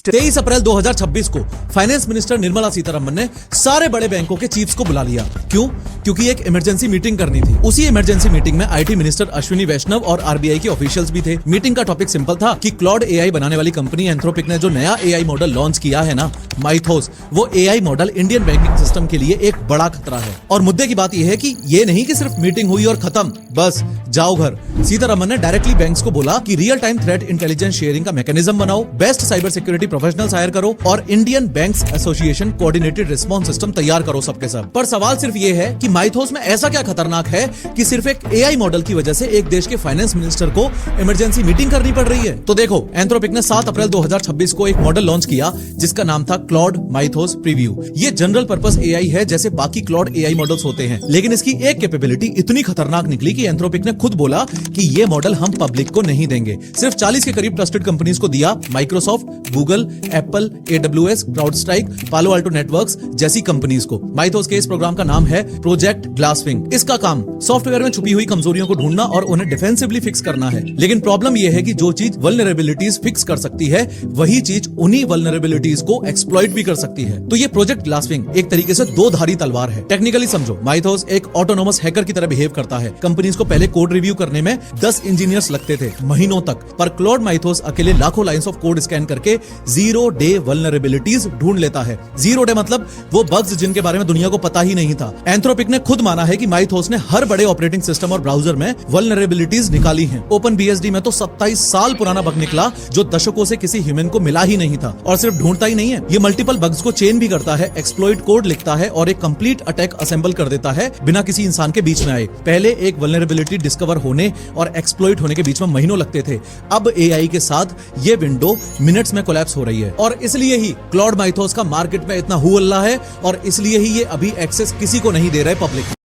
23 अप्रैल 2026 को finance minister Nirmala Sitharaman ने सारे बड़े बैंकों के चीफ्स को बुला लिया। क्यों? क्योंकि एक इमरजेंसी मीटिंग करनी थी। उसी इमरजेंसी मीटिंग में आईटी मिनिस्टर अश्विनी वैष्णव और आरबीआई के ऑफिशियल्स भी थे। मीटिंग का टॉपिक सिंपल था कि क्लॉड एआई बनाने वाली कंपनी एंथ्रोपिक ने जो नया एआई मॉडल लॉन्च किया है ना, माइथोस, वो AI model Indian banking system के लिए एक बड़ा खतरा है। और मुद्दे की बात यह है कि ये नहीं कि सिर्फ मीटिंग हुई और खत्म, बस जाओ घर। सीतारमण ने डायरेक्टली बैंक्स को बोला कि real time threat intelligence sharing का मैकेनिज्म बनाओ, best cyber security professionals hire करो और Indian banks association coordinated response system तैयार करो सबके सब। पर सवाल सिर्फ ये है कि माइथोस में ऐसा क्या खतरनाक है कि सिर्फ एक एआई मॉडल की वजह से एक देश के फाइनेंस मिनिस्टर को इमरजेंसी मीटिंग करनी पड़ रही है। तो देखो, एंथ्रोपिक ने 7 अप्रैल 2026 को एक मॉडल लॉन्च किया जिसका नाम था क्लॉड माइथोस प्रीव्यू। ये जनरल पर्पस एआई है जैसे बाकी क्लॉड एआई मॉडल्स होते हैं, लेकिन इसकी एक कैपेबिलिटी इतनी खतरनाक निकली कि एंथ्रोपिक ने खुद बोला कि ये मॉडल हम पब्लिक को नहीं देंगे। सिर्फ 40 के करीब ट्रस्टेड कंपनीज को दिया, Microsoft, Google, Apple, AWS, CrowdStrike, पालो अल्टो नेटवर्क्स जैसी कंपनीज को। माइथोस के इस प्रोग्राम का नाम है प्रोजेक्ट ग्लासविंग। इसका काम सॉफ्टवेयर में छुपी हुई कमजोरियों को ढूंढना और उन्हें डिफेंसिवली फिक्स करना है। लेकिन प्रॉब्लम यह है कि जो चीज वल्नरेबिलिटीज फिक्स कर सकती है, वही चीज उन्हीं वल्नरेबिलिटीज को एक्सप्लॉइट भी कर सकती है। तो ये प्रोजेक्ट ग्लासविंग एक तरीके से दो धारी तलवार है। टेक्निकली समझो, माइथोस एक ऑटोनोमस हैकर की तरह बिहेव करता है। कंपनीज को पहले कोड रिव्यू करने में 10 इंजीनियर्स लगते थे महीनों तक, पर क्लॉड माइथोस अकेले लाखों लाइंस ऑफ कोड स्कैन करके 0 डे वल्नरेबिलिटीज ढूंढ लेता है। 0 डे मतलब वो बग्स जिनके बारे में दुनिया को पता ही नहीं था। एंथ्रोपिक ने खुद माना है कि माइथोस ने हर बड़े ऑपरेटिंग सिस्टम और ब्राउजर में वल्नरेबिलिटीज निकाली हैं। ओपनबीएसडी में तो 27 साल पुराना बग निकला जो दशकों से किसी ह्यूमन को मिला ही नहीं था। और सिर्फ ढूंढता ही नहीं है, ये मल्टीपल बग्स को चेन भी करता है, एक्सप्लॉइट कोड लिखता है और एक कंप्लीट अटैक असेंबल कर देता है बिना किसी इंसान के बीच में आए। पहले एक वल्नरेबिलिटी डिस्कवर होने और एक्सप्लॉइट होने के बीच में महीनों लगते थे। अब एआई के साथ ये विंडो मिनट्स में कोलैप्स हो रही है। और इसलिए ही क्लॉड माइथोस का मार्केट में इतना हु हल्ला है और इसलिए ही ये अभी एक्सेस किसी को नहीं दे रहे पब्लिक।